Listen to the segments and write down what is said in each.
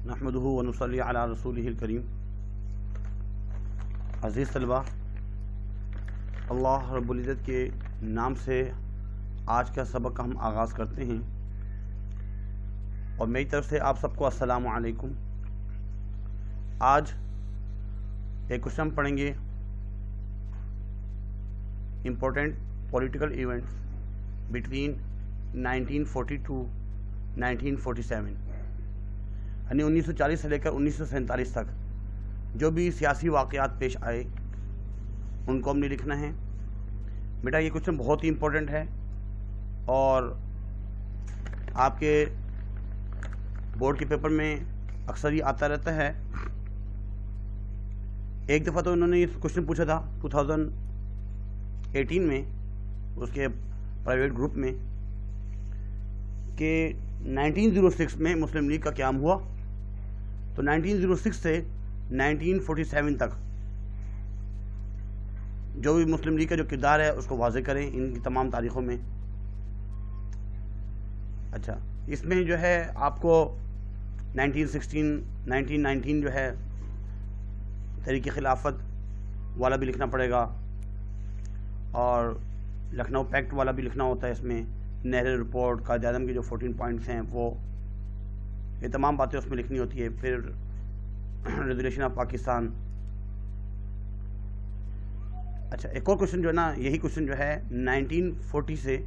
نحمدہ ونصلی علی رسولہ الکریم۔ عزیز طلبہ، اللہ رب العزت کے نام سے آج کا سبق کا ہم آغاز کرتے ہیں، اور میری طرف سے آپ سب کو السلام علیکم۔ آج ایک کوشچن ہم پڑھیں گے، important political events between 1940 to 1947، یعنی 1940 سے لے کر 1947 تک جو بھی سیاسی واقعات پیش آئے ان کو ہم نے لکھنا ہے۔ بیٹا یہ کوشچن بہت ہی امپورٹنٹ ہے اور آپ کے بورڈ کے پیپر میں اکثر ہی آتا رہتا ہے۔ ایک دفعہ تو انہوں نے یہ کوشچن پوچھا تھا 2018 میں اس کے پرائیویٹ گروپ میں کہ 1906 میں مسلم لیگ کا قیام ہوا، تو 1906 سے 1947 تک جو بھی مسلم لیگ کا جو کردار ہے اس کو واضح کریں ان کی تمام تاریخوں میں۔ اچھا، اس میں جو ہے آپ کو 1919 جو ہے تحریک خلافت والا بھی لکھنا پڑے گا، اور لکھنؤ پیکٹ والا بھی لکھنا ہوتا ہے۔ اس میں نہرو رپورٹ، قائد اعظم کے جو 14 پوائنٹس ہیں وہ یہ تمام باتیں اس میں لکھنی ہوتی ہے۔ پھر ریزولیوشن آف پاکستان۔ اچھا، ایک اور کوشچن جو ہے نا، یہی کوشچن جو ہے 1940 سے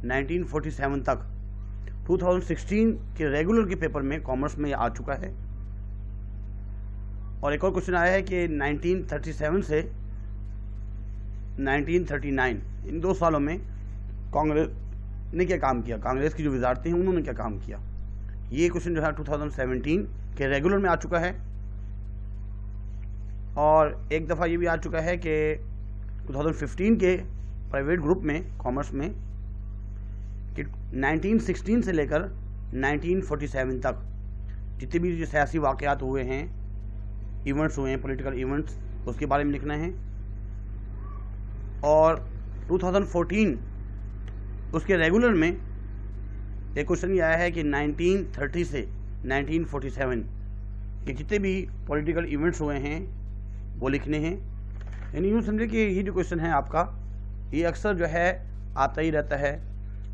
1947 تک 2016 کے ریگولر کے پیپر میں کامرس میں یہ آ چکا ہے، اور ایک اور کوشچن آیا ہے کہ 1937 سے 1939 ان 2 سالوں میں کانگریس نے کیا کام کیا، کانگریس کی جو وزارتیں ہیں انہوں نے کیا کام کیا۔ یہ کوشچن جو ہے 2017 کے ریگولر میں آ چکا ہے، اور ایک دفعہ یہ بھی آ چکا ہے کہ 2015 کے پرائیویٹ گروپ میں کامرس میں کہ 1916 سے لے کر 1947 تک جتنے بھی جو سیاسی واقعات ہوئے ہیں، ایونٹس ہوئے ہیں، پولیٹیکل ایونٹس، اس کے بارے میں لکھنا ہے۔ اور 2014 اس کے ریگولر میں ایک کوشچن یہ آیا ہے کہ 1930 سے 1947 کے جتنے بھی پولیٹیکل ایونٹس ہوئے ہیں وہ لکھنے ہیں۔ یعنی یوں سمجھے کہ یہ جو کوشچن ہے آپ کا یہ اکثر جو ہے آتا ہی رہتا ہے،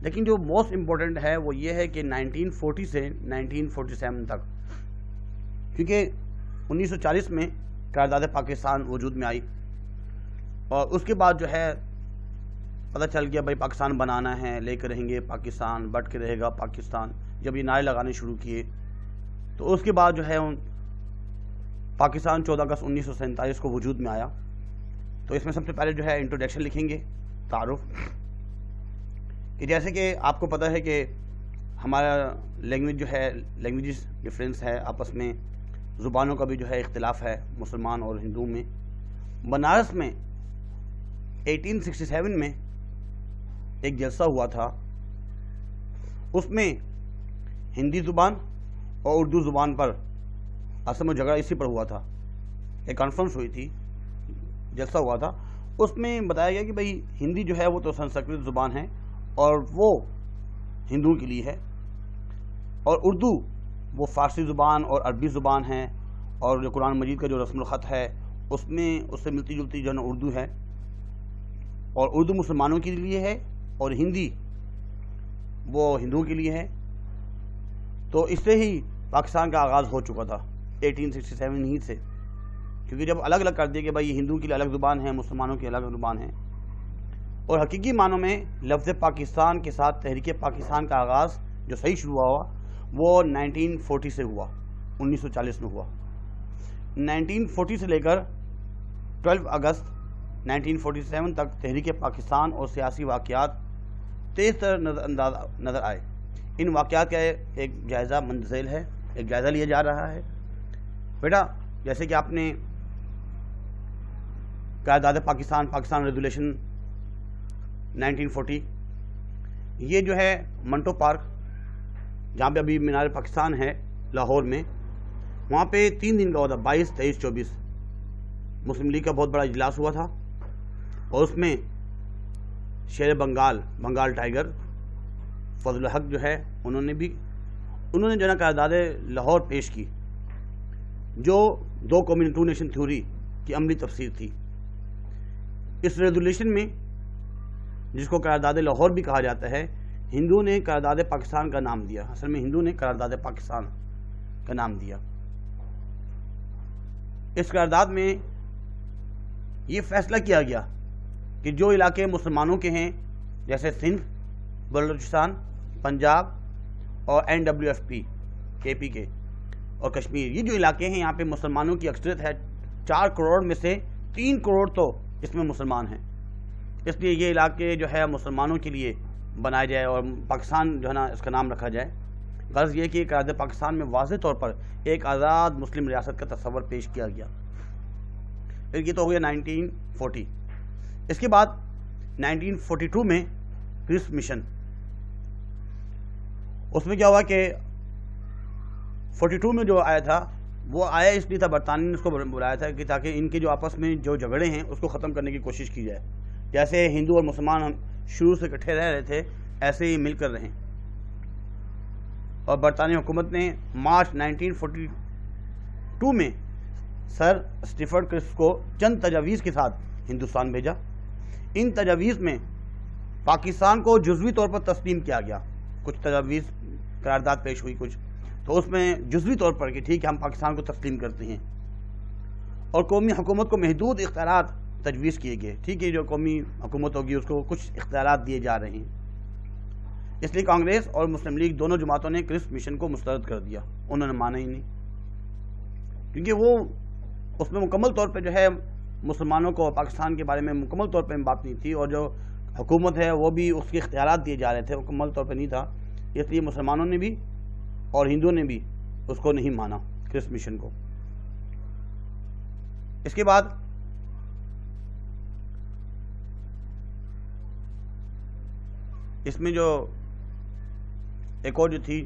لیکن جو موسٹ امپورٹنٹ ہے وہ یہ ہے کہ 1940 سے 1947 تک، کیونکہ 1940 میں قرارداد پاکستان وجود میں آئی، اور اس کے بعد جو ہے پتہ چل گیا بھائی پاکستان بنانا ہے، لے کے رہیں گے پاکستان، بٹ کے رہے گا پاکستان۔ جب یہ نعرے لگانے شروع کیے تو اس کے بعد جو ہے پاکستان 14 اگست 1947 کو وجود میں آیا۔ تو اس میں سب سے پہلے جو ہے انٹروڈکشن لکھیں گے، تعارف، کہ جیسے کہ آپ کو پتہ ہے کہ ہمارا لینگویج جو ہے، لینگویجز ڈفرینس ہے آپس میں، زبانوں کا بھی جو ہے اختلاف ہے مسلمان اور ہندو میں۔ بنارس میں 1867 میں ایک جلسہ ہوا تھا، اس میں ہندی زبان اور اردو زبان پر اصل میں جھگڑا اسی پر ہوا تھا۔ ایک کانفرنس ہوئی تھی، جلسہ ہوا تھا، اس میں بتایا گیا کہ بھائی ہندی جو ہے وہ تو سنسکرت زبان ہے اور وہ ہندوؤں کے لیے ہے، اور اردو وہ فارسی زبان اور عربی زبان ہے، اور جو قرآن مجید کا جو رسم الخط ہے اس میں اس سے ملتی جلتی جو ہے نا اردو ہے، اور اردو مسلمانوں کے لیے ہے اور ہندی وہ ہندوؤں کے لیے ہے۔ تو اس سے ہی پاکستان کا آغاز ہو چکا تھا 1867 ہی سے، کیونکہ جب الگ الگ کر دیا کہ بھائی یہ ہندوؤں کے لیے الگ زبان ہے، مسلمانوں کی الگ زبان ہے۔ اور حقیقی معنوں میں لفظ پاکستان کے ساتھ تحریک پاکستان کا آغاز جو صحیح شروع ہوا وہ 1940 سے ہوا، 1940 میں ہوا۔ 1940 سے لے کر 12 اگست 1947 تک تحریک پاکستان اور سیاسی واقعات تیز تر نظر آئے۔ ان واقعات کا ایک جائزہ مند ذیل ہے، ایک جائزہ لیا جا رہا ہے۔ بیٹا جیسے کہ آپ نے قرارداد پاکستان ریزولیوشن 1940، یہ جو ہے منٹو پارک جہاں پہ ابھی مینار پاکستان ہے لاہور میں، وہاں پہ 3 دن کا ہوا تھا، 22، 23، 24 مسلم لیگ کا بہت بڑا اجلاس ہوا تھا، اور اس میں شیر بنگال ٹائیگر فضل الحق جو ہے انہوں نے بھی انہوں نے جو ہے نا قرارداد لاہور پیش کی، جو دو قومی ٹو نیشن تھیوری کی عملی تفسیر تھی۔ اس ریزولیوشن میں، جس کو قرارداد لاہور بھی کہا جاتا ہے، ہندو نے قرارداد پاکستان کا نام دیا۔ اصل میں ہندو نے قرارداد پاکستان کا نام دیا۔ اس قرارداد میں یہ فیصلہ کیا گیا کہ جو علاقے مسلمانوں کے ہیں، جیسے سندھ، بلوچستان، پنجاب اور NWFP KP کے اور کشمیر، یہ جو علاقے ہیں یہاں پہ مسلمانوں کی اکثریت ہے، 4 کروڑ میں سے 3 کروڑ تو اس میں مسلمان ہیں، اس لیے یہ علاقے جو ہے مسلمانوں کے لیے بنائے جائے اور پاکستان جو ہے نا اس کا نام رکھا جائے۔ غرض یہ کہ قرارداد پاکستان میں واضح طور پر ایک آزاد مسلم ریاست کا تصور پیش کیا گیا۔ پھر یہ تو ہو گیا 1940۔ اس کے بعد 1942 میں کرس مشن، اس میں کیا ہوا کہ 42 میں جو آیا تھا وہ آیا اس لیے تھا، برطانیہ نے اس کو بلایا تھا کہ تاکہ ان کے جو آپس میں جو جھگڑے ہیں اس کو ختم کرنے کی کوشش کی جائے۔ جیسے ہندو اور مسلمان شروع سے اکٹھے رہ رہے تھے، ایسے ہی مل کر رہیں۔ اور برطانوی حکومت نے مارچ 1942 میں سر اسٹیفرڈ کرس کو چند تجاویز کے ساتھ ہندوستان بھیجا۔ ان تجاویز میں پاکستان کو جزوی طور پر تسلیم کیا گیا، کچھ تجاویز قرارداد پیش ہوئی کچھ، تو اس میں جزوی طور پر کہ ٹھیک ہے ہم پاکستان کو تسلیم کرتے ہیں، اور قومی حکومت کو محدود اختیارات تجویز کیے گئے۔ ٹھیک ہے، جو قومی حکومت ہوگی اس کو کچھ اختیارات دیے جا رہے ہیں۔ اس لیے کانگریس اور مسلم لیگ دونوں جماعتوں نے کرس مشن کو مسترد کر دیا، انہوں نے مانا ہی نہیں، کیونکہ وہ اس میں مکمل طور پہ جو ہے مسلمانوں کو پاکستان کے بارے میں مکمل طور پہ بات نہیں تھی، اور جو حکومت ہے وہ بھی اس کے اختیارات دیے جا رہے تھے، مکمل طور پہ نہیں تھا۔ اس لیے مسلمانوں نے بھی اور ہندوؤں نے بھی اس کو نہیں مانا، کرس مشن کو۔ اس کے بعد اس میں جو ایک اور جو تھی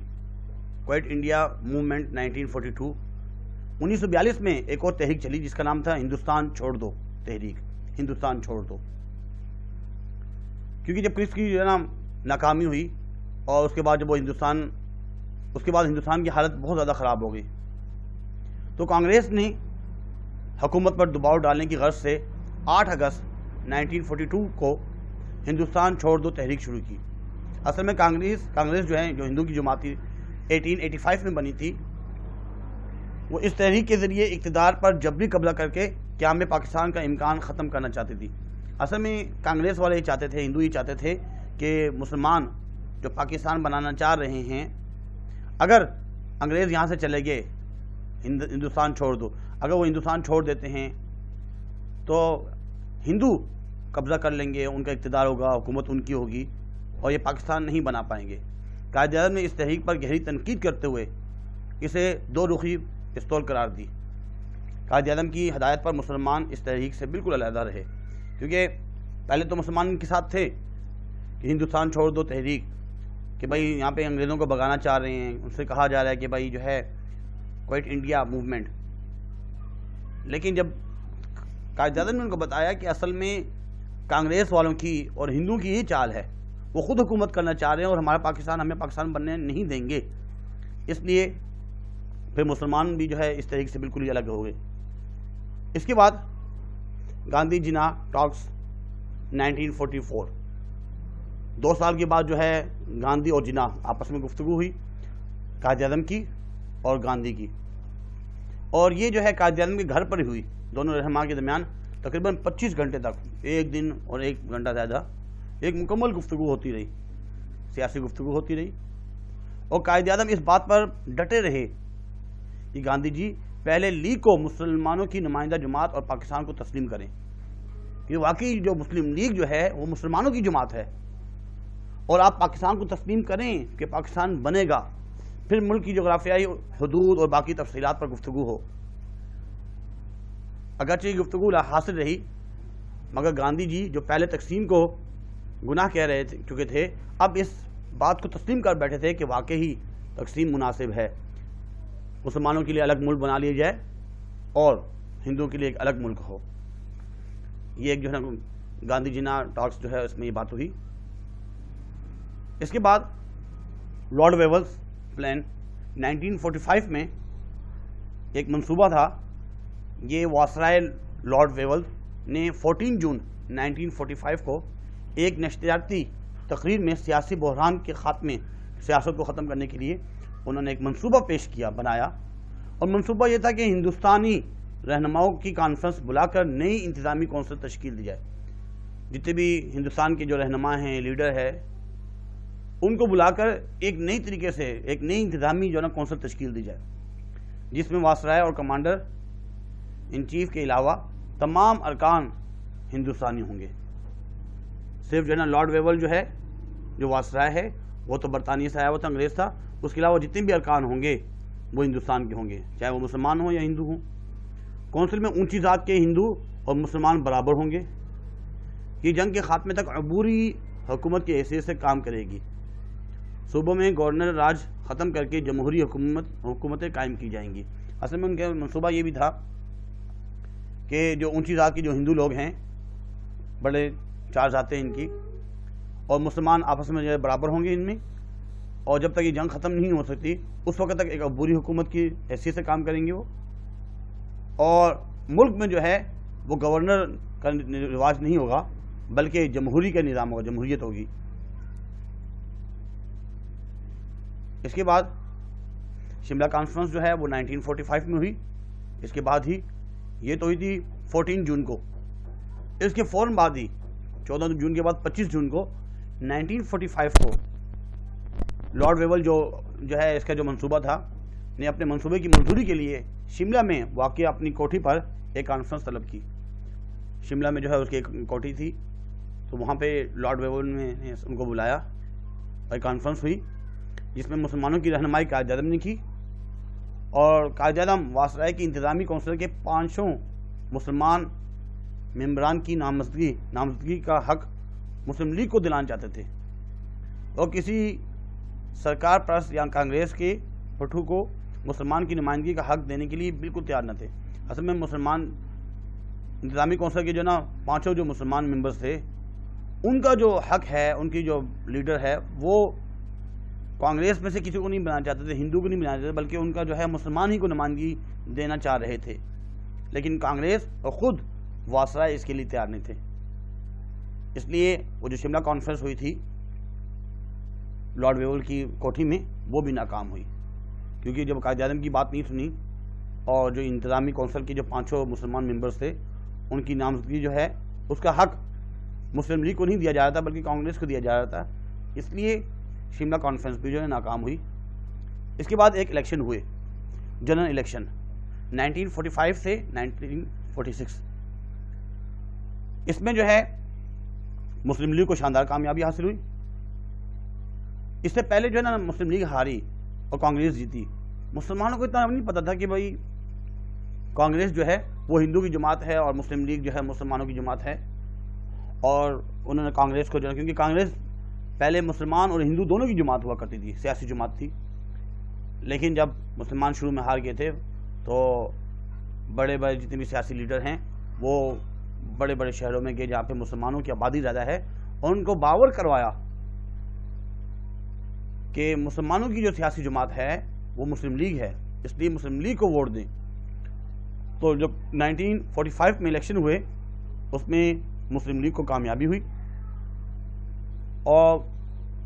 کوائٹ انڈیا موومنٹ 1942، 1942 میں ایک اور تحریک چلی جس کا نام تھا ہندوستان چھوڑ دو تحریک، ہندوستان چھوڑ دو، کیونکہ جب کرس کی جو ہے نا ناکامی ہوئی اور اس کے بعد جب وہ ہندوستان کی حالت بہت زیادہ خراب ہو گئی، تو کانگریس نے حکومت پر دباؤ ڈالنے کی غرض سے 8 اگست 1942 کو ہندوستان چھوڑ دو تحریک شروع کی۔ اصل میں کانگریس جو ہے، جو ہندو کی جماعت 1885 میں بنی تھی، وہ اس تحریک کے ذریعے اقتدار پر جبری قبضہ کر کے قیام پاکستان کا امکان ختم کرنا چاہتی تھی۔ اصل میں کانگریس والے یہ چاہتے تھے، ہندو یہ چاہتے تھے کہ مسلمان جو پاکستان بنانا چاہ رہے ہیں، اگر انگریز یہاں سے چلے گئے ہندوستان چھوڑ دو، اگر وہ ہندوستان چھوڑ دیتے ہیں تو ہندو قبضہ کر لیں گے، ان کا اقتدار ہوگا، حکومت ان کی ہوگی، اور یہ پاکستان نہیں بنا پائیں گے۔ قائد اعظم نے اس تحریک پر گہری تنقید کرتے ہوئے اسے دو رخی پستول قرار دی۔ قائد اعظم کی ہدایت پر مسلمان اس تحریک سے بالکل علیحدہ رہے، کیونکہ پہلے تو مسلمان ان کے ساتھ تھے کہ ہندوستان چھوڑ دو تحریک، کہ بھائی یہاں پہ انگریزوں کو بھگانا چاہ رہے ہیں، ان سے کہا جا رہا ہے کہ بھائی جو ہے کوائٹ انڈیا موومنٹ۔ لیکن جب قائد اعظم نے ان کو بتایا کہ اصل میں کانگریس والوں کی اور ہندوؤں کی یہ چال ہے، وہ خود حکومت کرنا چاہ رہے ہیں اور ہمیں پاکستان بننے نہیں دیں گے، اس لیے پھر مسلمان بھی جو ہے اس تحریک سے بالکل ہی الگ ہو گئے۔ اس کے بعد گاندھی جناح ٹاکس 1944، 2 سال کے بعد جو ہے گاندھی اور جناح آپس میں گفتگو ہوئی، قائد اعظم کی اور گاندھی کی، اور یہ جو ہے قائد اعظم کے گھر پر ہی ہوئی، دونوں رہنما کے درمیان تقریباً 25 گھنٹے تک، 1 دن اور 1 گھنٹہ زیادہ، ایک مکمل گفتگو ہوتی رہی، سیاسی گفتگو ہوتی رہی، اور قائد اعظم اس بات پر ڈٹے رہے کہ گاندھی جی پہلے لیگ کو مسلمانوں کی نمائندہ جماعت اور پاکستان کو تسلیم کریں، کہ واقعی جو مسلم لیگ جو ہے وہ مسلمانوں کی جماعت ہے، اور آپ پاکستان کو تسلیم کریں کہ پاکستان بنے گا، پھر ملک کی جغرافیائی حدود اور باقی تفصیلات پر گفتگو ہو۔ اگرچہ یہ گفتگو لا حاصل رہی، مگر گاندھی جی جو پہلے تقسیم کو گناہ کہہ رہے چکے تھے، اب اس بات کو تسلیم کر بیٹھے تھے کہ واقعی تقسیم مناسب ہے، مسلمانوں کے لیے الگ ملک بنا لیا جائے اور ہندوؤں کے لیے ایک الگ ملک ہو۔ یہ ایک جو ہے گاندھی جناح ٹاکس جو ہے اس میں یہ بات ہوئی۔ اس کے بعد لارڈ ویولز پلان 1945 میں ایک منصوبہ تھا، یہ وائسرائے لارڈ ویول نے 14 جون 1945 کو ایک نشریاتی تقریر میں سیاسی بحران کے خاتمے، سیاست کو ختم کرنے کے لیے انہوں نے ایک منصوبہ پیش کیا، بنایا، اور منصوبہ یہ تھا کہ ہندوستانی رہنماؤں کی کانفرنس بلا کر نئی انتظامی کونسل تشکیل دی جائے. جتنے بھی ہندوستان کے جو رہنما ہیں، لیڈر ہے، ان کو بلا کر ایک نئی طریقے سے ایک نئی انتظامی جو ہے نا کونسل تشکیل دی جائے، جس میں وائسرائے اور کمانڈر ان چیف کے علاوہ تمام ارکان ہندوستانی ہوں گے. صرف جو ہے نا لارڈ ویول جو ہے، جو وائسرائے ہے، وہ تو برطانیہ سے آیا ہوا تھا، انگریز تھا. اس کے علاوہ جتنے بھی ارکان ہوں گے وہ ہندوستان کے ہوں گے، چاہے وہ مسلمان ہوں یا ہندو ہوں. کونسل میں اونچی ذات کے ہندو اور مسلمان برابر ہوں گے. یہ جنگ کے خاتمے تک عبوری حکومت کی حیثیت سے کام کرے گی. صوبوں میں گورنر راج ختم کر کے جمہوری حکومتیں قائم کی جائیں گی. اصل میں ان کا منصوبہ یہ بھی تھا کہ جو اونچی ذات کی جو ہندو لوگ ہیں، بڑے 4 ذاتیں ان کی، اور مسلمان آپس میں جو ہے برابر ہوں گے ان میں، اور جب تک یہ جنگ ختم نہیں ہو سکتی اس وقت تک ایک عبوری حکومت کی حیثیت سے کام کریں گے وہ. اور ملک میں جو ہے وہ گورنر کا رواج نہیں ہوگا، بلکہ جمہوری کا نظام ہوگا، جمہوریت ہوگی. اس کے بعد شملہ کانفرنس جو ہے وہ 1945 میں ہوئی. اس کے بعد ہی یہ تو ہوئی تھی 14 جون کو. اس کے فوراً بعد ہی 14 جون کے بعد 25 جون کو 1945 کو لارڈ ویول جو ہے اس کا جو منصوبہ تھا، نے اپنے منصوبے کی منظوری کے لیے شملہ میں واقع اپنی کوٹھی پر ایک کانفرنس طلب کی. شملہ میں جو ہے اس کی ایک کوٹھی تھی، تو وہاں پہ لارڈ ویول نے ان کو بلایا اور ایک کانفرنس ہوئی جس میں مسلمانوں کی رہنمائی قائد اعظم نے کی. اور قائد اعظم وائسرائے کی انتظامی کونسل کے 500 مسلمان ممبران کی نامزدگی کا حق مسلم لیگ کو دلانا چاہتے تھے، اور کسی سرکار پرست یا کانگریس کے پٹھو کو مسلمان کی نمائندگی کا حق دینے کے لیے بالکل تیار نہ تھے. اصل میں مسلمان انتظامی کونسل کے جو نا 500 جو مسلمان ممبرز تھے، ان کا جو حق ہے، ان کی جو لیڈر ہے، وہ کانگریس میں سے کسی کو نہیں بنانا چاہتے تھے، ہندو کو نہیں بنانا چاہتے، بلکہ ان کا جو ہے مسلمان ہی کو نمائندگی دینا چاہ رہے تھے. لیکن کانگریس اور خود وائسرائے اس کے لیے تیار نہیں تھے. اس لیے وہ جو شملہ کانفرنس ہوئی تھی لارڈ ویول کی کوٹھی میں، وہ بھی ناکام ہوئی، کیونکہ جب قائد اعظم کی بات نہیں سنی اور جو انتظامی کونسل کے جو 500 مسلمان ممبرز تھے، ان کی نامزدگی جو ہے اس کا حق مسلم لیگ کو نہیں دیا جا رہا تھا بلکہ کانگریس کو دیا جا رہا تھا. اس لیے شملہ کانفرنس بھی جو ہے ناکام ہوئی. اس کے بعد ایک الیکشن ہوئے، جنرل الیکشن 1945 سے 1946. اس میں جو ہے مسلم لیگ کو شاندار کامیابی حاصل ہوئی. اس سے پہلے جو ہے نا مسلم لیگ ہاری اور کانگریس جیتی. مسلمانوں کو اتنا نہیں پتا تھا کہ بھائی کانگریس جو ہے وہ ہندو کی جماعت ہے اور مسلم لیگ جو ہے مسلمانوں کی جماعت ہے. اور انہوں نے کانگریس کو جو ہے، کیونکہ کانگریس پہلے مسلمان اور ہندو دونوں کی جماعت ہوا کرتی تھی، سیاسی جماعت تھی. لیکن جب مسلمان شروع میں ہار گئے تھے تو بڑے بڑے جتنے بھی سیاسی لیڈر ہیں وہ بڑے بڑے شہروں میں گئے جہاں پہ مسلمانوں کی آبادی زیادہ ہے، اور ان کو باور کروایا کہ مسلمانوں کی جو سیاسی جماعت ہے وہ مسلم لیگ ہے، اس لیے مسلم لیگ کو ووٹ دیں. تو جب 1945 میں الیکشن ہوئے اس میں مسلم لیگ کو کامیابی ہوئی، اور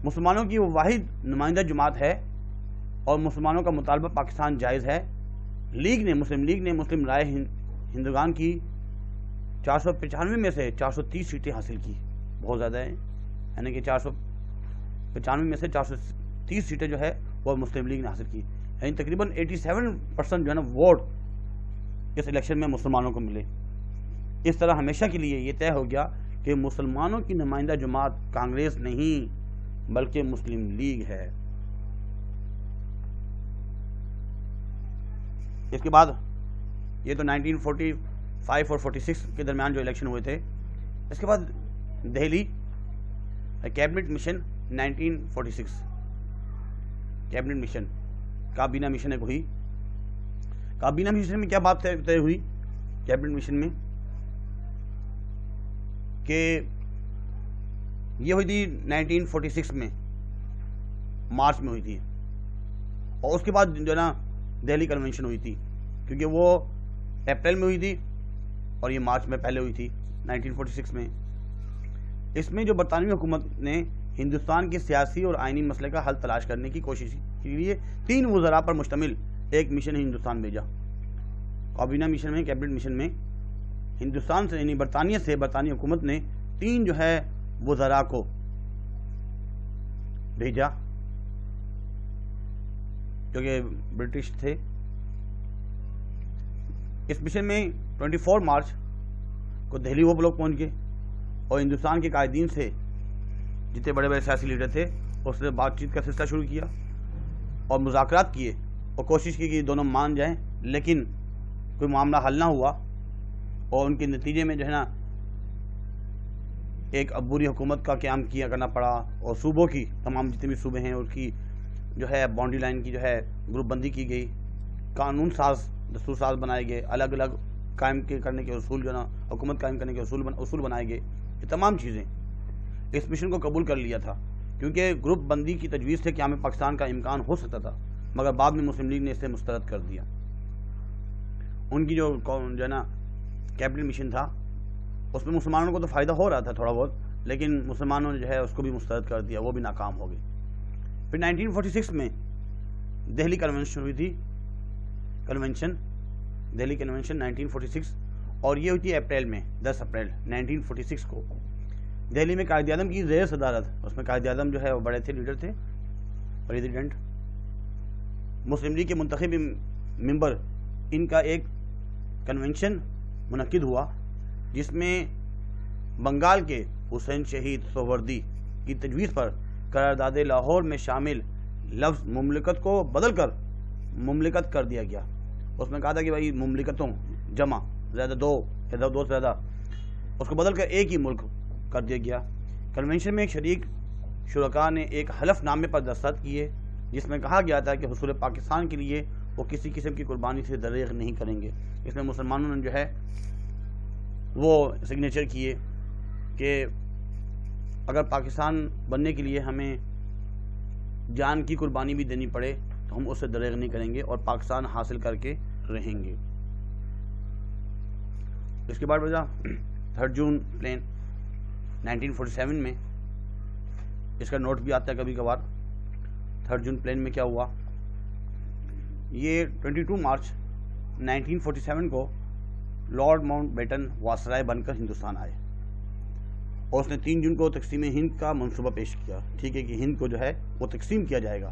مسلمانوں کی وہ واحد نمائندہ جماعت ہے، اور مسلمانوں کا مطالبہ پاکستان جائز ہے. مسلم لیگ نے مسلم رائے ہندوستان کی 495 میں سے 430 سیٹیں حاصل کی. بہت زیادہ ہیں، یعنی کہ 495 میں سے 430 سیٹیں جو ہے وہ مسلم لیگ نے حاصل کی. یعنی تقریباً 87% جو ہے نا ووٹ اس الیکشن میں مسلمانوں کو ملے. اس طرح ہمیشہ کے لیے یہ طے ہو گیا کہ مسلمانوں کی نمائندہ جماعت کانگریس نہیں بلکہ مسلم لیگ ہے. اس کے بعد یہ تو 1945 اور 46 کے درمیان جو الیکشن ہوئے تھے. اس کے بعد Delhi cabinet mission 1946 cabinet mission, کابینہ مشن ایک ہوئی. کابینہ مشن میں کیا بات طے ہوئی کیبنٹ مشن میں کہ یہ ہوئی تھی 1946 میں مارچ میں ہوئی تھی. اور اس کے بعد جو ہے نا دہلی کنونشن ہوئی تھی، کیونکہ وہ اپریل میں ہوئی تھی اور یہ مارچ میں پہلے ہوئی تھی 1946 میں۔ اس میں جو برطانوی حکومت نے ہندوستان کے سیاسی اور آئینی مسئلے کا حل تلاش کرنے کی کوشش کے لیے 3 وزراء پر مشتمل ایک مشن ہندوستان بھیجا۔ کابینہ مشن میں، کیبنٹ مشن میں ہندوستان سے یعنی برطانیہ سے برطانوی حکومت نے 3 جو ہے وزراء کو بھیجا جو کہ برٹش تھے۔ اس مشن میں 24 مارچ کو دہلی وہ لوگ پہنچ گئے اور ہندوستان کے قائدین سے، جتنے بڑے بڑے سیاسی لیڈر تھے، اس سے بات چیت کا سلسلہ شروع کیا اور مذاکرات کیے اور کوشش کی کہ دونوں مان جائیں، لیکن کوئی معاملہ حل نہ ہوا اور ان کے نتیجے میں جو ہے نا ایک عبوری حکومت کا قیام کرنا پڑا اور صوبوں کی، تمام جتنے بھی صوبے ہیں، اس کی جو ہے باؤنڈری لائن کی جو ہے گروپ بندی کی گئی، قانون ساز، دستور ساز بنائے گئے، الگ الگ قائم کرنے کے اصول جو ہے نا حکومت قائم کرنے کے اصول بنائے گئے۔ یہ تمام چیزیں اس مشن کو قبول کر لیا تھا، کیونکہ گروپ بندی کی تجویز سے قیام پاکستان کا امکان ہو سکتا تھا، مگر بعد میں مسلم لیگ نے اسے مسترد کر دیا۔ ان کی جو ہے نا کیبنٹ مشن تھا، اس میں مسلمانوں کو تو فائدہ ہو رہا تھا تھوڑا بہت، لیکن مسلمانوں نے جو ہے اس کو بھی مسترد کر دیا، وہ بھی ناکام ہو گئے۔ پھر 1946 میں دہلی کنونشن ہوئی تھی، دہلی کنونشن 1946، اور یہ ہوئی تھی اپریل میں، 10 اپریل 1946 کو۔ دہلی میں قائد اعظم کی زیر صدارت، اس میں قائد اعظم جو ہے وہ بڑے تھے، لیڈر تھے، پریزیڈنٹ، مسلم لیگ کے منتخب ممبر، ان کا ایک کنونشن منعقد ہوا جس میں بنگال کے حسین شہید سہروردی کی تجویز پر قرارداد لاہور میں شامل لفظ مملکت کو بدل کر مملکت کر دیا گیا۔ اس میں کہا تھا کہ بھائی مملکتوں جمع زیادہ دو سے زیادہ، اس کو بدل کر ایک ہی ملک کر دیا گیا۔ کنونشن میں ایک شریک شرکاء نے ایک حلف نامے پر دستخط کیے جس میں کہا گیا تھا کہ حصول پاکستان کے لیے وہ کسی قسم کی قربانی سے دریغ نہیں کریں گے۔ اس میں مسلمانوں نے جو ہے وہ سگنیچر کیے کہ اگر پاکستان بننے کے لیے ہمیں جان کی قربانی بھی دینی پڑے تو ہم اس سے دریغ نہیں کریں گے اور پاکستان حاصل کر کے رہیں گے۔ اس کے بعد وجہ 3 جون پلین 1947 میں، اس کا نوٹ بھی آتا ہے کبھی کبھار۔ 3 جون پلین میں کیا ہوا، یہ 22 مارچ 1947 کو لارڈ ماؤنٹ بیٹن واسرائے بن کر ہندوستان آئے اور اس نے 3 جون کو تقسیم ہند کا منصوبہ پیش کیا، ٹھیک ہے، کہ ہند کو جو ہے وہ تقسیم کیا جائے گا۔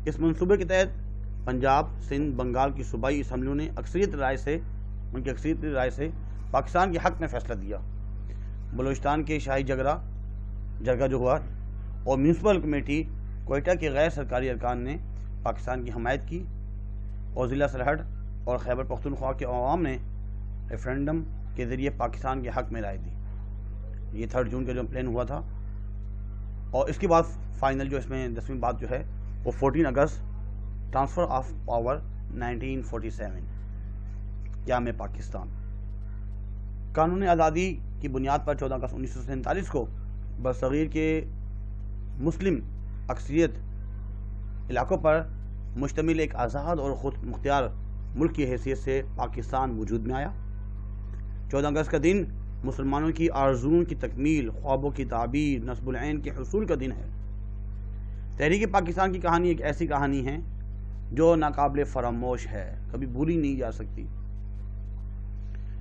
اس منصوبے کے تحت پنجاب، سندھ، بنگال کی صوبائی اسمبلیوں نے اکثریت رائے سے پاکستان کے حق میں فیصلہ دیا۔ بلوچستان کے شاہی جرگہ جو ہوا اور میونسپل کمیٹی کوئٹہ کے غیر سرکاری ارکان نے پاکستان کی حمایت کی اور ضلع سرحد اور خیبر پختونخوا کے عوام نے ریفرینڈم کے ذریعے پاکستان کے حق میں رائے دی۔ یہ 3 جون کا جو پلان ہوا تھا، اور اس کے بعد فائنل جو اس میں 10ویں بات جو ہے وہ 14 اگست ٹرانسفر آف پاور 1947 قیام پاکستان۔ قانون آزادی کی بنیاد پر 14 اگست 1947 کو برصغیر کے مسلم اکثریت علاقوں پر مشتمل ایک آزاد اور خود مختار ملک کی حیثیت سے پاکستان وجود میں آیا۔ 14 اگست کا دن مسلمانوں کی آرزوؤں کی تکمیل، خوابوں کی تعبیر، نصب العین کے حصول کا دن ہے۔ تحریک پاکستان کی کہانی ایک ایسی کہانی ہے جو ناقابل فراموش ہے، کبھی بھولی نہیں جا سکتی۔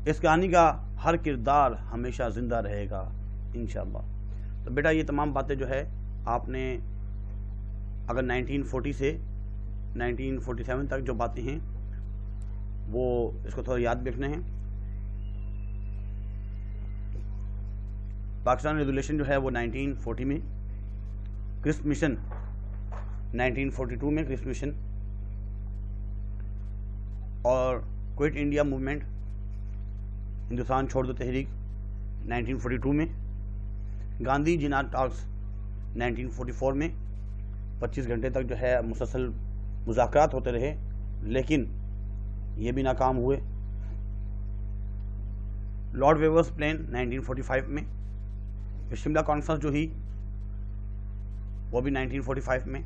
اس کہانی کا ہر کردار ہمیشہ زندہ رہے گا انشاءاللہ۔ تو بیٹا یہ تمام باتیں جو ہے آپ نے اگر 1940 سے 1947 تک جو باتیں ہیں وہ اس کو تھوڑا یاد بھی رکھنے ہیں۔ پاکستان ریزولیشن جو ہے وہ 1940 میں، کرسپ مشن 1942 میں، کرسپ مشن، اور کوئٹ انڈیا موومنٹ، ہندوستان چھوڑ دو تحریک 1942 میں، گاندھی جناح ٹاکس 1944 میں، 25 گھنٹے تک جو ہے مسلسل مذاکرات ہوتے رہے لیکن یہ بھی ناکام ہوئے۔ لارڈ ویورس پلان 1945 میں، شملہ کانفرنس جو ہوئی وہ بھی 1945 میں،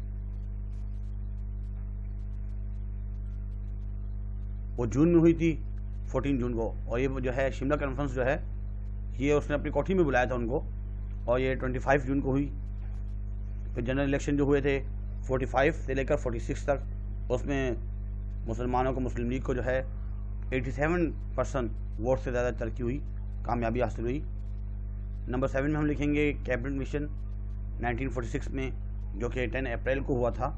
وہ جون میں ہوئی تھی 14 جون کو، اور یہ جو ہے شملہ کانفرنس جو ہے یہ اس نے اپنی کوٹھی میں بلایا تھا ان کو، اور یہ 25 جون کو ہوئی۔ پھر جنرل الیکشن جو ہوئے تھے 45 سے لے کر 46 تک، اس میں مسلمانوں کو، مسلم لیگ کو جو ہے 87% ووٹ سے زیادہ ترقی ہوئی، کامیابی حاصل ہوئی۔ نمبر 7 میں ہم لکھیں گے کیبنٹ مشن 1946 میں، جو کہ 10 اپریل کو ہوا تھا،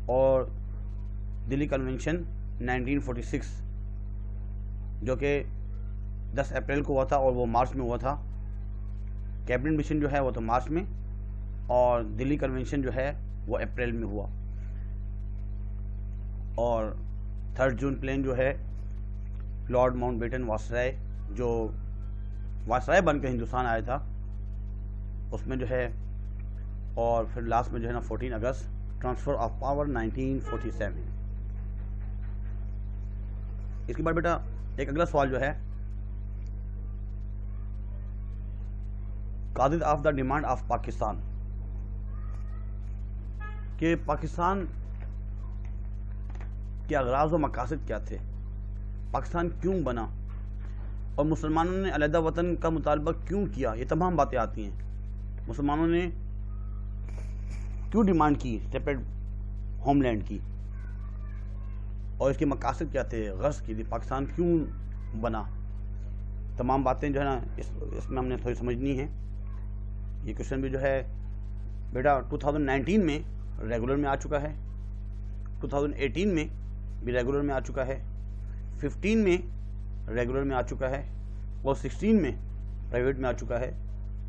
اور دلی کنونشن 1946 جو کہ 10 اپریل کو ہوا تھا اور وہ مارچ میں ہوا تھا۔ کیبنٹ مشن جو ہے وہ تو مارچ میں، اور دلی کنونشن جو ہے وہ اپریل میں ہوا۔ اور 3 جون پلین جو ہے لارڈ ماؤنٹ بیٹن وائسرائے، جو وائسرائے بن کر ہندوستان آیا تھا، اس میں جو ہے، اور پھر لاسٹ میں جو ہے نا 14 اگست ٹرانسفر آف پاور 1947۔ اس کے بعد بیٹا ایک اگلا سوال جو ہے، causes of the demand of Pakistan, کہ پاکستان کے اغراض و مقاصد کیا تھے، پاکستان کیوں بنا، اور مسلمانوں نے علیحدہ وطن کا مطالبہ کیوں کیا، یہ تمام باتیں آتی ہیں۔ مسلمانوں نے کیوں ڈیمانڈ کی سیپریٹ ہوم لینڈ کی، اور اس کے مقاصد کیا تھے، غرض کی تھی، پاکستان کیوں بنا، تمام باتیں جو ہے نا اس میں ہم نے تھوڑی سمجھنی ہے۔ یہ کوشچن بھی جو ہے بیٹا 2019 میں ریگولر میں آ چکا ہے، 2018 میں بھی ریگولر میں آ چکا ہے، 15 میں ریگولر میں آ چکا ہے، اور 16 میں پرائیویٹ میں آ چکا ہے۔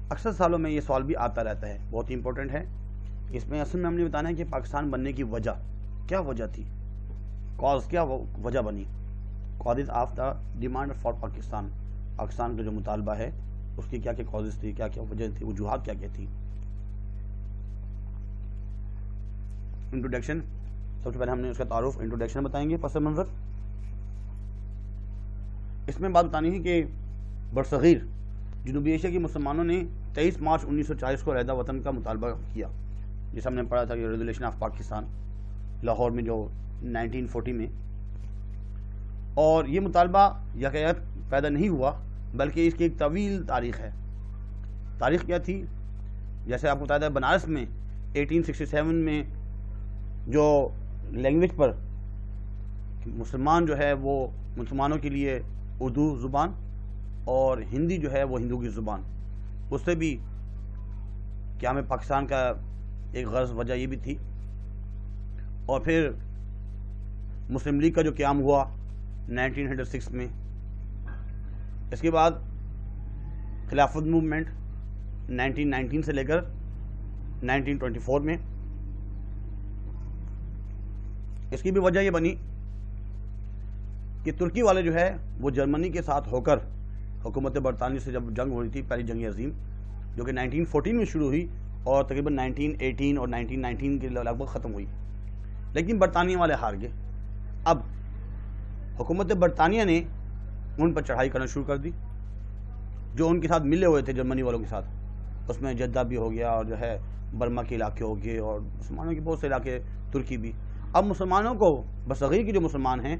اکثر سالوں میں یہ سوال بھی آتا رہتا ہے، بہت ہی امپورٹنٹ ہے۔ اس میں اصل میں ہم نے بتانا ہے کہ پاکستان بننے کی وجہ کیا وجہ تھی، کاز کیا وجہ بنی، causes of the demand for Pakistan, Pakistan کا جو مطالبہ ہے اس کی کیا کیا کازز تھی، کیا کیا وجہ تھی، وجوہات کیا کیا تھی۔ انٹروڈکشن، سب سے پہلے ہم نے اس کا تعارف، انٹروڈکشن بتائیں گے پس منظر۔ اس میں بات بتانی ہے کہ برصغیر جنوبی ایشیا کے مسلمانوں نے 23 مارچ 1940 کو علیحدہ وطن کا مطالبہ کیا، جسے ہم نے پڑھا تھا کہ ریزولیوشن آف پاکستان، لاہور میں جو 1940 میں۔ اور یہ مطالبہ یکایک پیدا نہیں ہوا، بلکہ اس کی ایک طویل تاریخ ہے۔ تاریخ کیا تھی؟ جیسے آپ کو بتایا تھا بنارس میں 1867 میں جو لینگویج پر مسلمان جو ہے وہ مسلمانوں کے لیے اردو زبان اور ہندی جو ہے وہ ہندو کی زبان، اس سے بھی قیام پاکستان کا ایک غرض وجہ یہ بھی تھی۔ اور پھر مسلم لیگ کا جو قیام ہوا 1906 میں، اس کے بعد خلافت موومنٹ 1919 سے لے کر 1924 میں۔ اس کی بھی وجہ یہ بنی کہ ترکی والے جو ہے وہ جرمنی کے ساتھ ہو کر، حکومت برطانیہ سے جب جنگ ہو رہی تھی، پہلی جنگ عظیم جو کہ 1914 میں شروع ہوئی اور تقریباً 1918 اور 1919 کے لگ بھگ ختم ہوئی، لیکن برطانیہ والے ہار گئے۔ اب حکومت برطانیہ نے ان پر چڑھائی کرنا شروع کر دی، جو ان کے ساتھ ملے ہوئے تھے جرمنی والوں کے ساتھ، اس میں جدہ بھی ہو گیا اور جو ہے برما کے علاقے ہو گئے اور مسلمانوں کے بہت سے علاقے، ترکی بھی۔ اب مسلمانوں کو، برصغیر کے جو مسلمان ہیں،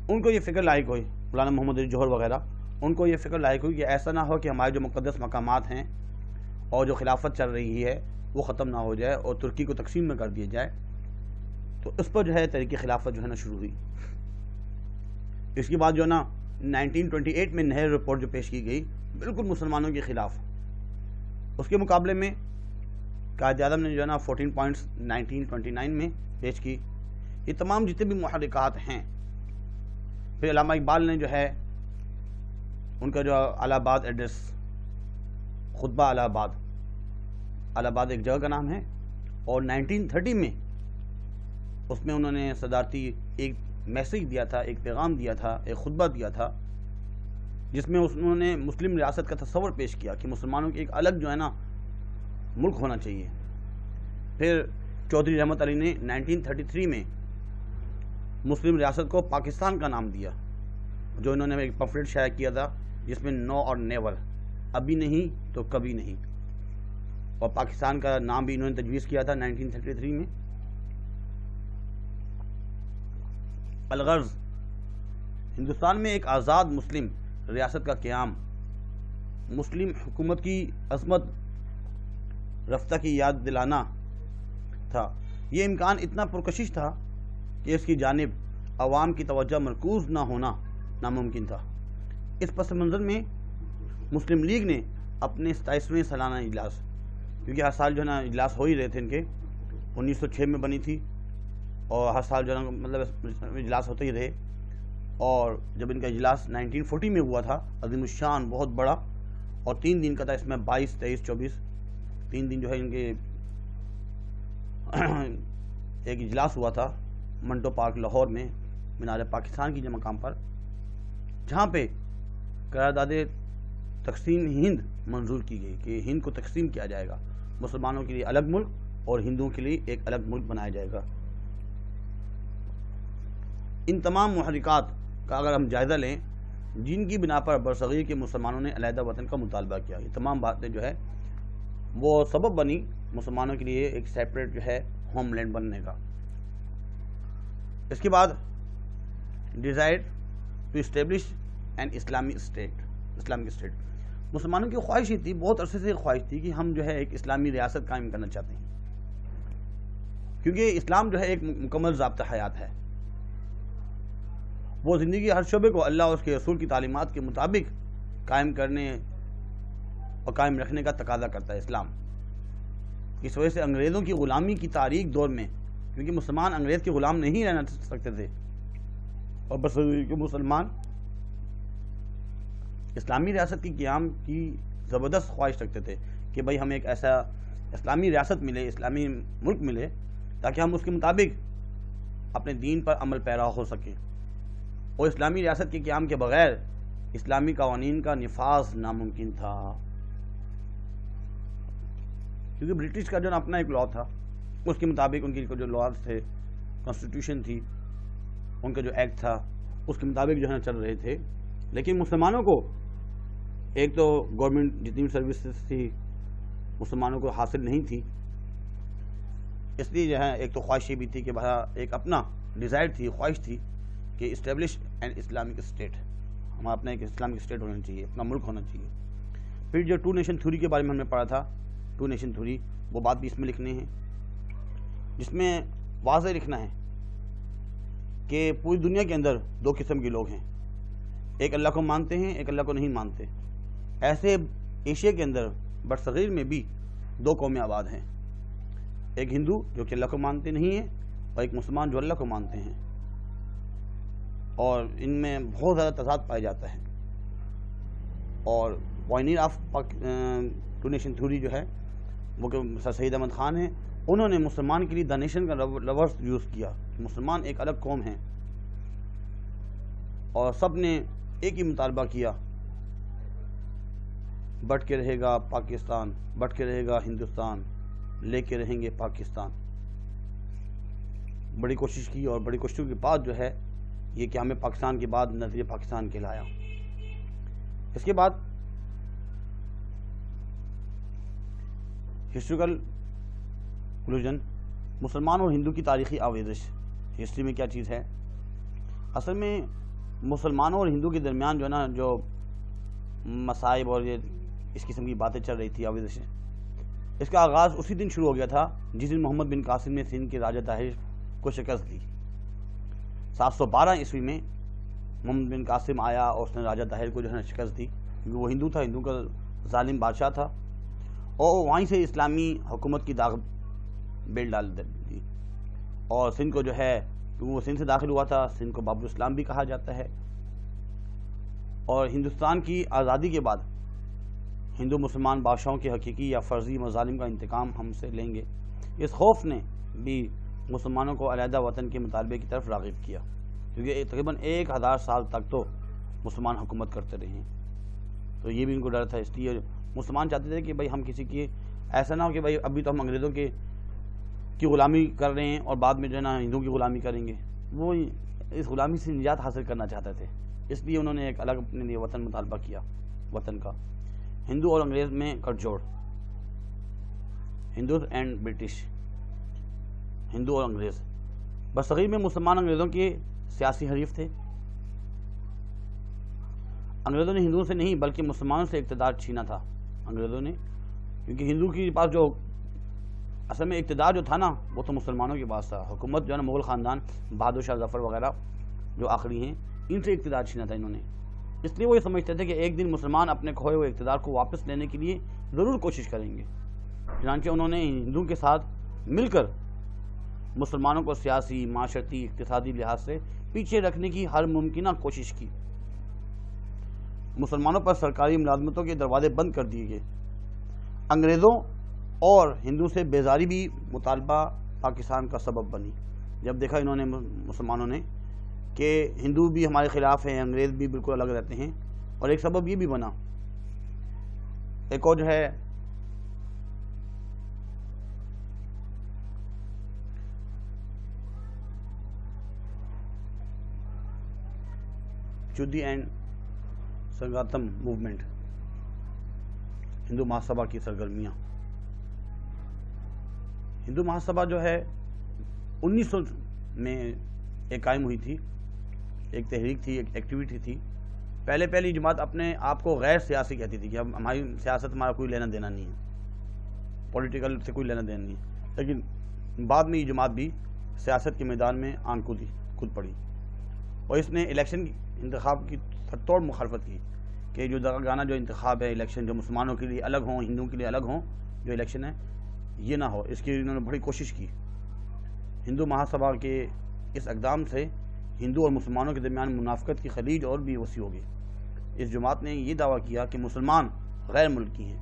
ان کو یہ فکر لاحق ہوئی، مولانا محمد علی جوہر وغیرہ، ان کو یہ فکر لاحق ہوئی کہ ایسا نہ ہو کہ ہمارے جو مقدس مقامات ہیں اور جو خلافت چل رہی ہے وہ ختم نہ ہو جائے اور ترکی کو تقسیم نہ کر دیا جائے۔ تو اس پر جو ہے تحریک خلافت جو ہے نا شروع ہوئی۔ اس کے بعد جو ہے نا 1928 میں نہر رپورٹ جو پیش کی گئی بالکل مسلمانوں کے خلاف، اس کے مقابلے میں قائد اعظم نے جو ہے نا 14 پوائنٹس 1929 میں پیش کی۔ یہ تمام جتنے بھی محرکات ہیں، پھر علامہ اقبال نے جو ہے ان کا جو الہ آباد ایڈریس، خطبہ الہ آباد، الہ آباد ایک جگہ کا نام ہے، اور 1930 میں اس میں انہوں نے صدارتی ایک میسیج دیا تھا، ایک پیغام دیا تھا، ایک خطبہ دیا تھا، جس میں انہوں نے مسلم ریاست کا تصور پیش کیا کہ مسلمانوں کے ایک الگ جو ہے نا ملک ہونا چاہیے۔ پھر چودھری رحمت علی نے 1933 میں مسلم ریاست کو پاکستان کا نام دیا، جو انہوں نے ایک پمفلٹ شائع کیا تھا جس میں نو اور نیور، ابھی نہیں تو کبھی نہیں، اور پاکستان کا نام بھی انہوں نے تجویز کیا تھا 1933 میں۔ الغرض ہندوستان میں ایک آزاد مسلم ریاست کا قیام، مسلم حکومت کی عظمت رفتہ کی یاد دلانا تھا۔ یہ امکان اتنا پرکشش تھا کہ اس کی جانب عوام کی توجہ مرکوز نہ ہونا ناممکن تھا۔ اس پس منظر میں مسلم لیگ نے اپنے 27ویں سالانہ اجلاس، کیونکہ ہر سال جو ہے نا اجلاس ہو ہی رہے تھے ان کے، 1906 میں بنی تھی اور ہر سال جو ہے نا مطلب اجلاس ہوتے ہی رہے، اور جب ان کا اجلاس 1940 میں ہوا تھا، عظیم الشان بہت بڑا اور 3 دن کا تھا، اس میں 22، 23، 24 3 دن جو ہے ان کے ایک اجلاس ہوا تھا منٹو پارک لاہور میں، مینار پاکستان کی جو مقام پر، جہاں پہ قرارداد تقسیم ہند منظور کی گئی کہ ہند کو تقسیم کیا جائے گا، مسلمانوں کے لیے الگ ملک اور ہندوؤں کے لیے ایک الگ ملک بنایا جائے گا۔ ان تمام محرکات کا اگر ہم جائزہ لیں جن کی بنا پر برصغیر کے مسلمانوں نے علیحدہ وطن کا مطالبہ کیا، یہ تمام باتیں جو ہے وہ سبب بنی مسلمانوں کے لیے ایک سیپریٹ جو ہے ہوم لینڈ بننے کا۔ اس کے بعد desire to establish an Islamic state, مسلمانوں کی خواہش ہی تھی، بہت عرصے سے خواہش تھی کہ ہم جو ہے ایک اسلامی ریاست قائم کرنا چاہتے ہیں، کیونکہ اسلام جو ہے ایک مکمل ضابطہ حیات ہے، وہ زندگی کے ہر شعبے کو اللہ اور اس کے رسول کی تعلیمات کے مطابق قائم کرنے اور قائم رکھنے کا تقاضا کرتا ہے اسلام۔ اس وجہ سے انگریزوں کی غلامی کی تاریک دور میں، کیونکہ مسلمان انگریز کے غلام نہیں رہنا سکتے تھے، اور بس مسلمان اسلامی ریاست کی قیام کی زبردست خواہش رکھتے تھے کہ بھئی ہمیں ایک ایسا اسلامی ریاست ملے، اسلامی ملک ملے، تاکہ ہم اس کے مطابق اپنے دین پر عمل پیرا ہو سکیں، اور اسلامی ریاست کے قیام کے بغیر اسلامی قوانین کا نفاذ ناممکن تھا، کیونکہ برٹش کا جو اپنا ایک لا تھا، اس کے مطابق ان کی جو لاز تھے، کانسٹیٹیوشن تھی، ان کا جو ایکٹ تھا، اس کے مطابق جو ہے چل رہے تھے، لیکن مسلمانوں کو ایک تو گورنمنٹ جتنی بھی سروسز تھی مسلمانوں کو حاصل نہیں تھی، اس لیے جو ہے ایک تو خواہش یہ بھی تھی کہ ایک اپنا ڈیزائر تھی، خواہش تھی کہ اسٹیبلش این اسلامک اسٹیٹ، ہمارا اپنا ایک اسلامک اسٹیٹ ہونا چاہیے، اپنا ملک ہونا چاہیے۔ پھر جو 2 نیشن تھیوری کے بارے میں ہم نے پڑھا تھا، 2 نیشن تھیوری، وہ بات بھی اس میں لکھنے ہیں، جس میں واضح لکھنا ہے کہ پوری دنیا کے اندر 2 قسم کے لوگ ہیں، ایک اللہ کو مانتے ہیں، ایک اللہ کو نہیں مانتے۔ ایسے ایشیا کے اندر برصغیر میں بھی 2 قومیں آباد ہیں، ایک ہندو جو کہ اللہ کو مانتے نہیں ہیں، اور ایک مسلمان جو اللہ کو مانتے ہیں، اور ان میں بہت زیادہ تضاد پایا جاتا ہے۔ اور پائنیئر آف 2 نیشن تھیوری جو ہے وہ کہ سر سید احمد خان ہیں، انہوں نے مسلمان کے لیے دا نیشن کا لفظ یوز کیا، مسلمان ایک الگ قوم ہیں، اور سب نے ایک ہی مطالبہ کیا، بٹ کے رہے گا پاکستان، بٹ کے رہے گا ہندوستان، لے کے رہیں گے پاکستان۔ بڑی کوشش کی، اور بڑی کوششوں کے بعد جو ہے یہ کہ ہمیں پاکستان کے بعد نظریہ پاکستان کہلایا۔ اس کے بعد ہسٹوریکل کنکلوژن، مسلمان اور ہندو کی تاریخی آویزش، ہسٹری میں کیا چیز ہے؟ اصل میں مسلمانوں اور ہندو کے درمیان جو ہے نا جو مصائب اور یہ اس قسم کی باتیں چل رہی تھی، آویزشیں، اس کا آغاز اسی دن شروع ہو گیا تھا جس دن محمد بن قاسم نے سندھ کے راجہ طاہر کو شکست دی۔ 712 عیسوی میں محمد بن قاسم آیا اور اس نے راجہ طاہر کو جو ہے نا شکست دی، کیونکہ وہ ہندو تھا، ہندو کا ظالم بادشاہ تھا، اور وہیں سے اسلامی حکومت کی داغ بیل ڈال دی، اور سندھ کو جو ہے، کیونکہ وہ سندھ سے داخل ہوا تھا، سندھ کو باب الاسلام بھی کہا جاتا ہے، اور ہندوستان کی آزادی کے بعد ہندو مسلمان بادشاہوں کے حقیقی یا فرضی مظالم کا انتقام ہم سے لیں گے، اس خوف نے بھی مسلمانوں کو علیحدہ وطن کے مطالبے کی طرف راغب کیا، کیونکہ تقریباً 1000 سال تک تو مسلمان حکومت کرتے رہے ہیں، تو یہ بھی ان کو ڈر تھا، اس لیے مسلمان چاہتے تھے کہ بھائی ہم کسی کی ایسا نہ ہو کہ بھائی ابھی تو ہم انگریزوں کی غلامی کر رہے ہیں اور بعد میں جو ہے نا ہندوؤں کی غلامی کریں گے، وہ اس غلامی سے نجات حاصل کرنا چاہتے تھے، اس لیے انہوں نے ایک الگ اپنے لیے وطن مطالبہ کیا، وطن کا۔ ہندو اور انگریز میں کٹ جوڑ، ہندوز اینڈ برٹش، ہندو اور انگریز۔ برصغیر میں مسلمان انگریزوں کے سیاسی حریف تھے. انگریزوں نے ہندوؤں سے نہیں بلکہ مسلمانوں سے اقتدار چھینا تھا انگریزوں نے، کیونکہ ہندو کے پاس جو اصل میں اقتدار جو تھا نا وہ تو مسلمانوں کے پاس تھا. حکومت جو ہے نا مغل خاندان، بہادر شاہ ظفر وغیرہ جو آخری ہیں، ان سے اقتدار چھینا تھا انہوں نے. اس لیے وہ یہ سمجھتے تھے کہ ایک دن مسلمان اپنے کھوئے ہوئے اقتدار کو واپس لینے کے لیے ضرور کوشش کریں گے. چنانچہ انہوں نے ہندوؤں کے ساتھ مل کر مسلمانوں کو سیاسی، معاشرتی، اقتصادی لحاظ سے پیچھے رکھنے کی ہر ممکنہ کوشش کی. مسلمانوں پر سرکاری ملازمتوں کے دروازے بند کر دیے گئے. انگریزوں اور ہندو سے بیزاری بھی مطالبہ پاکستان کا سبب بنی. جب دیکھا انہوں نے مسلمانوں نے کہ ہندو بھی ہمارے خلاف ہیں، انگریز بھی بالکل الگ رہتے ہیں، اور ایک سبب یہ بھی بنا، ایک اور جو ہے چودی اینڈ سنگاتم موومنٹ، ہندو مہاسبھا کی سرگرمیاں. ہندو مہاسبھا جو ہے 1900 میں ایک قائم ہوئی تھی، ایک تحریک تھی، ایک ایکٹیویٹی تھی. پہلی جماعت اپنے آپ کو غیر سیاسی کہتی تھی کہ ہماری سیاست ہمارا کوئی لینا دینا نہیں ہے، پولیٹیکل سے کوئی لینا دینا نہیں ہے. لیکن بعد میں یہ جماعت بھی سیاست کے میدان میں آن کود پڑی، اور اس نے الیکشن انتخاب کی توڑ مخالفت کی کہ جو جگہ جو انتخاب ہے، الیکشن جو مسلمانوں کے لیے الگ ہوں، ہندوؤں کے لیے الگ ہوں، جو الیکشن ہے یہ نہ ہو. اس کی انہوں نے بڑی کوشش کی. ہندو مہاسبھا کے اس اقدام سے ہندو اور مسلمانوں کے درمیان منافقت کی خلیج اور بھی وسیع ہو گئی. اس جماعت نے یہ دعویٰ کیا کہ مسلمان غیر ملکی ہیں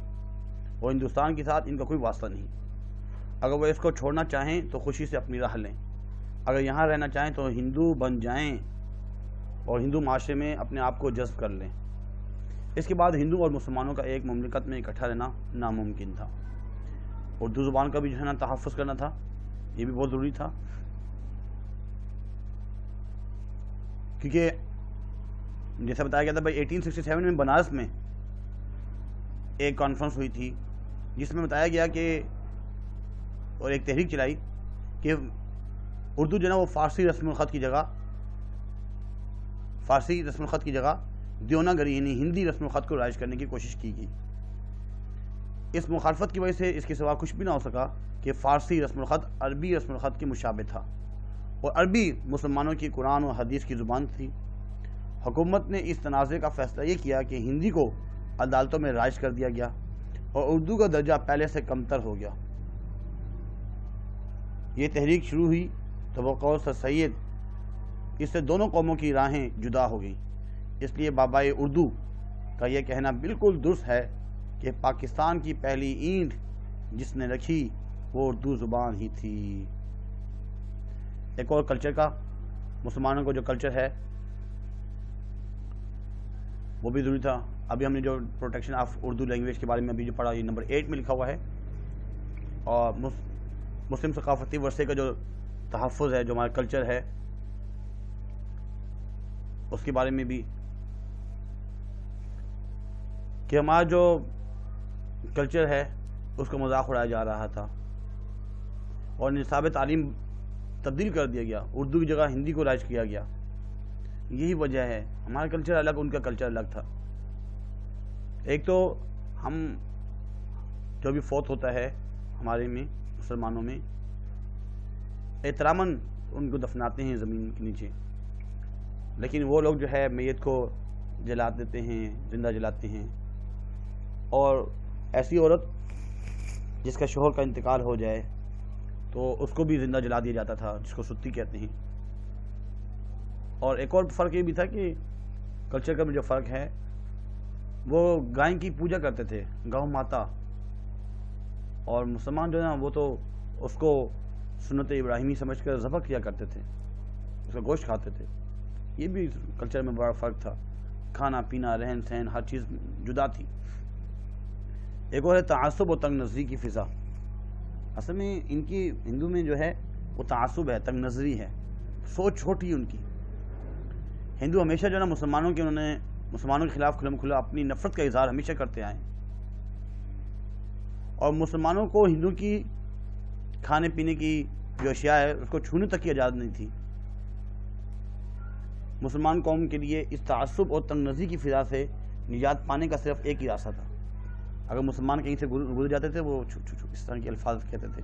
اور ہندوستان کے ساتھ ان کا کوئی واسطہ نہیں. اگر وہ اس کو چھوڑنا چاہیں تو خوشی سے اپنی راہ لیں، اگر یہاں رہنا چاہیں تو ہندو بن جائیں اور ہندو معاشرے میں اپنے آپ کو جذب کر لیں. اس کے بعد ہندو اور مسلمانوں کا ایک مملکت میں اکٹھا رہنا ناممکن تھا. اردو زبان کا بھی جو ہے نا تحفظ کرنا تھا، یہ بھی بہت ضروری تھا، کیونکہ جیسا بتایا گیا تھا بھائی 1867 میں بنارس میں ایک کانفرنس ہوئی تھی جس میں بتایا گیا کہ اور ایک تحریک چلائی کہ اردو جو ہے نا وہ فارسی رسم الخط کی جگہ دیوناگری یعنی ہندی رسم الخط کو رائج کرنے کی کوشش کی گئی. اس مخالفت کی وجہ سے اس کے سوا کچھ بھی نہ ہو سکا کہ فارسی رسم الخط عربی رسم الخط کے مشابہ تھا، اور عربی مسلمانوں کی قرآن و حدیث کی زبان تھی. حکومت نے اس تنازع کا فیصلہ یہ کیا کہ ہندی کو عدالتوں میں رائج کر دیا گیا اور اردو کا درجہ پہلے سے کمتر ہو گیا. یہ تحریک شروع ہوئی تو بقول سر سید اس سے دونوں قوموں کی راہیں جدا ہو گئیں. اس لیے بابائے اردو کا یہ کہنا بالکل درست ہے کہ پاکستان کی پہلی اینٹ جس نے رکھی وہ اردو زبان ہی تھی. ایک اور کلچر کا، مسلمانوں کو جو کلچر ہے وہ بھی ضروری تھا. ابھی ہم نے جو پروٹیکشن آف اردو لینگویج کے بارے میں ابھی جو پڑھا، یہ نمبر 8 میں لکھا ہوا ہے. اور مسلم ثقافتی ورثے کا جو تحفظ ہے، جو ہمارا کلچر ہے، اس کے بارے میں بھی کہ ہمارا جو کلچر ہے اس کو مذاق اڑایا جا رہا تھا اور نصاب تعلیم تبدیل کر دیا گیا، اردو کی جگہ ہندی کو رائج کیا گیا. یہی وجہ ہے، ہمارا کلچر الگ، ان کا کلچر الگ تھا. ایک تو ہم جو بھی فوت ہوتا ہے ہمارے میں مسلمانوں میں احتراماً ان کو دفناتے ہیں زمین کے نیچے، لیکن وہ لوگ جو ہے میت کو جلا دیتے ہیں، زندہ جلاتے ہیں. اور ایسی عورت جس کا شوہر کا انتقال ہو جائے تو اس کو بھی زندہ جلا دیا جاتا تھا، جس کو ستی کہتے ہیں. اور ایک اور فرق یہ بھی تھا کہ کلچر کا بھی جو فرق ہے، وہ گائے کی پوجا کرتے تھے، گاؤں ماتا. اور مسلمان جو ہے نا وہ تو اس کو سنت ابراہیمی سمجھ کر ذبح کیا کرتے تھے، اس کا گوشت کھاتے تھے. یہ بھی کلچر میں بڑا فرق تھا، کھانا پینا، رہن سہن، ہر چیز جدا تھی. ایک اور ہے تعصب و تنگ نظری کی فضا. اصل میں ان کی ہندو میں جو ہے وہ تعصب ہے، تنگ نظری ہے، سوچ چھوٹی ان کی. ہندو ہمیشہ جو ہے نا مسلمانوں کے خلاف کھلم کھلا اپنی نفرت کا اظہار ہمیشہ کرتے آئے، اور مسلمانوں کو ہندو کی کھانے پینے کی جو اشیاء ہے اس کو چھونے تک کی اجازت نہیں تھی. مسلمان قوم کے لیے اس تعصب اور تنگ نظری کی فضا سے نجات پانے کا صرف ایک ہی راستہ تھا. اگر مسلمان کہیں سے گزر جاتے تھے وہ اس طرح کے الفاظ کہتے تھے,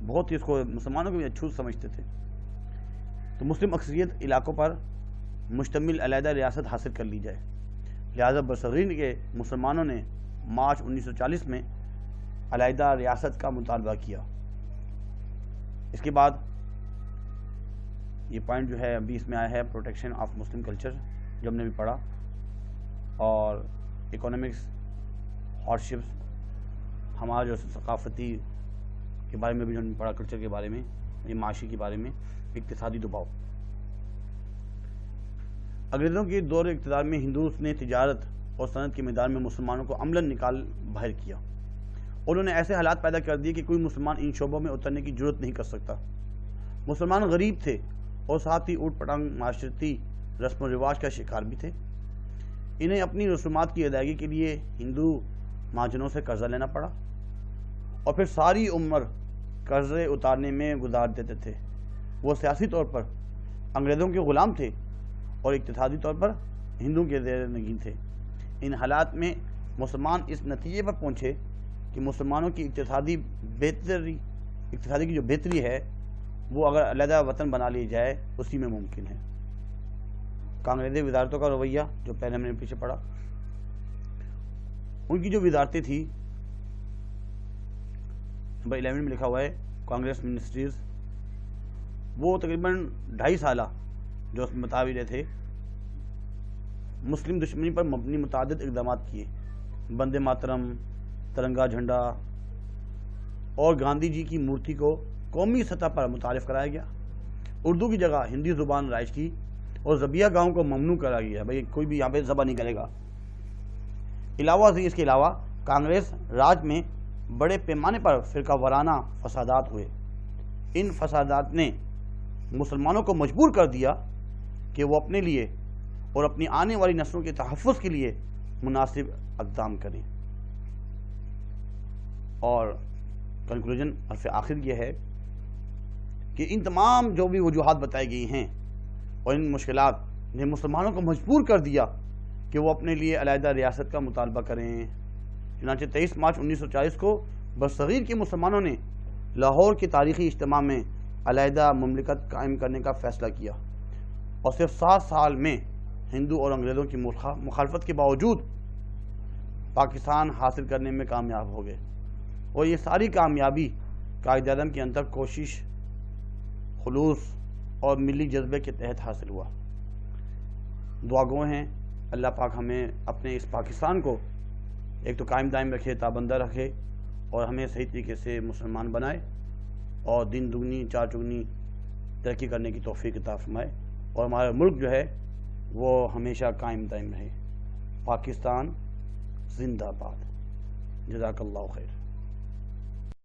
بہت ہی اس کو مسلمانوں کو بھی اچھوت سمجھتے تھے. تو مسلم اکثریت علاقوں پر مشتمل علیحدہ ریاست حاصل کر لی جائے. لہذا برصغیر کے مسلمانوں نے مارچ 1940 میں علیحدہ ریاست کا مطالبہ کیا. اس کے بعد یہ پوائنٹ جو ہے ابھی اس میں آیا ہے, پروٹیکشن آف مسلم کلچر, جو ہم نے بھی پڑھا, اور اکنامکس ہارڈشپس, ہمارا جو ثقافتی کے بارے میں بھی جو ہم نے پڑھا, کلچر کے بارے میں, یہ معاشی کے بارے میں, اقتصادی دباؤ. انگریزوں کے دور اقتدار میں ہندوز نے تجارت اور صنعت کے میدان میں مسلمانوں کو عملاً نکال باہر کیا. انہوں نے ایسے حالات پیدا کر دیے کہ کوئی مسلمان ان شعبوں میں اترنے کی جرت نہیں کر سکتا. مسلمان غریب تھے اور ساتھ ہی اوٹ پٹانگ معاشرتی رسم و رواج کا شکار بھی تھے. انہیں اپنی رسومات کی ادائیگی کے لیے ہندو مہاجنوں سے قرضہ لینا پڑا اور پھر ساری عمر قرضے اتارنے میں گزار دیتے تھے. وہ سیاسی طور پر انگریزوں کے غلام تھے اور اقتصادی طور پر ہندوؤں کے زیر نگین تھے. ان حالات میں مسلمان اس نتیجے پر پہنچے کہ مسلمانوں کی اقتصادی کی جو بہتری ہے وہ اگر علیحدہ وطن بنا لی جائے اسی میں ممکن ہے. کانگریزی وزارتوں کا رویہ جو پہلے ہم نے پیچھے پڑھا, ان کی جو وزارتیں تھیں, نمبر 11 میں لکھا ہوا ہے کانگریس منسٹریز, وہ تقریباً 2.5 سالہ جو اس میں بتا بھی رہے تھے, مسلم دشمنی پر مبنی متعدد اقدامات کیے. بندے ماترم, ترنگا جھنڈا اور گاندھی جی کی مورتی کو قومی سطح پر متعارف کرایا گیا. اردو کی جگہ ہندی زبان رائج کی اور ذبیحہ گاہوں کو ممنوع کرا گیا, بھائی کوئی بھی یہاں پہ ذبح نہیں کرے گا. اس کے علاوہ کانگریس راج میں بڑے پیمانے پر فرقہ وارانہ فسادات ہوئے. ان فسادات نے مسلمانوں کو مجبور کر دیا کہ وہ اپنے لیے اور اپنی آنے والی نسلوں کے تحفظ کے لیے مناسب اقدام کریں. اور کنکلوژن حرف آخر یہ ہے کہ ان تمام جو بھی وجوہات بتائی گئی ہیں اور ان مشکلات نے مسلمانوں کو مجبور کر دیا کہ وہ اپنے لیے علیحدہ ریاست کا مطالبہ کریں. چنانچہ 23 مارچ 1940 کو برصغیر کے مسلمانوں نے لاہور کے تاریخی اجتماع میں علیحدہ مملکت قائم کرنے کا فیصلہ کیا, اور صرف 7 سال میں ہندو اور انگریزوں کی مخالفت کے باوجود پاکستان حاصل کرنے میں کامیاب ہو گئے. اور یہ ساری کامیابی قائد اعظم کے اندر کوشش, خلوص اور ملی جذبے کے تحت حاصل ہوا. دعا گو ہیں اللہ پاک ہمیں اپنے اس پاکستان کو ایک تو قائم دائم رکھے, تابندہ رکھے, اور ہمیں صحیح طریقے سے مسلمان بنائے, اور دن دگنی چار چگنی ترقی کرنے کی توفیق عطا فرمائے, اور ہمارا ملک جو ہے وہ ہمیشہ قائم دائم رہے. پاکستان زندہ باد. جزاک اللہ خیر.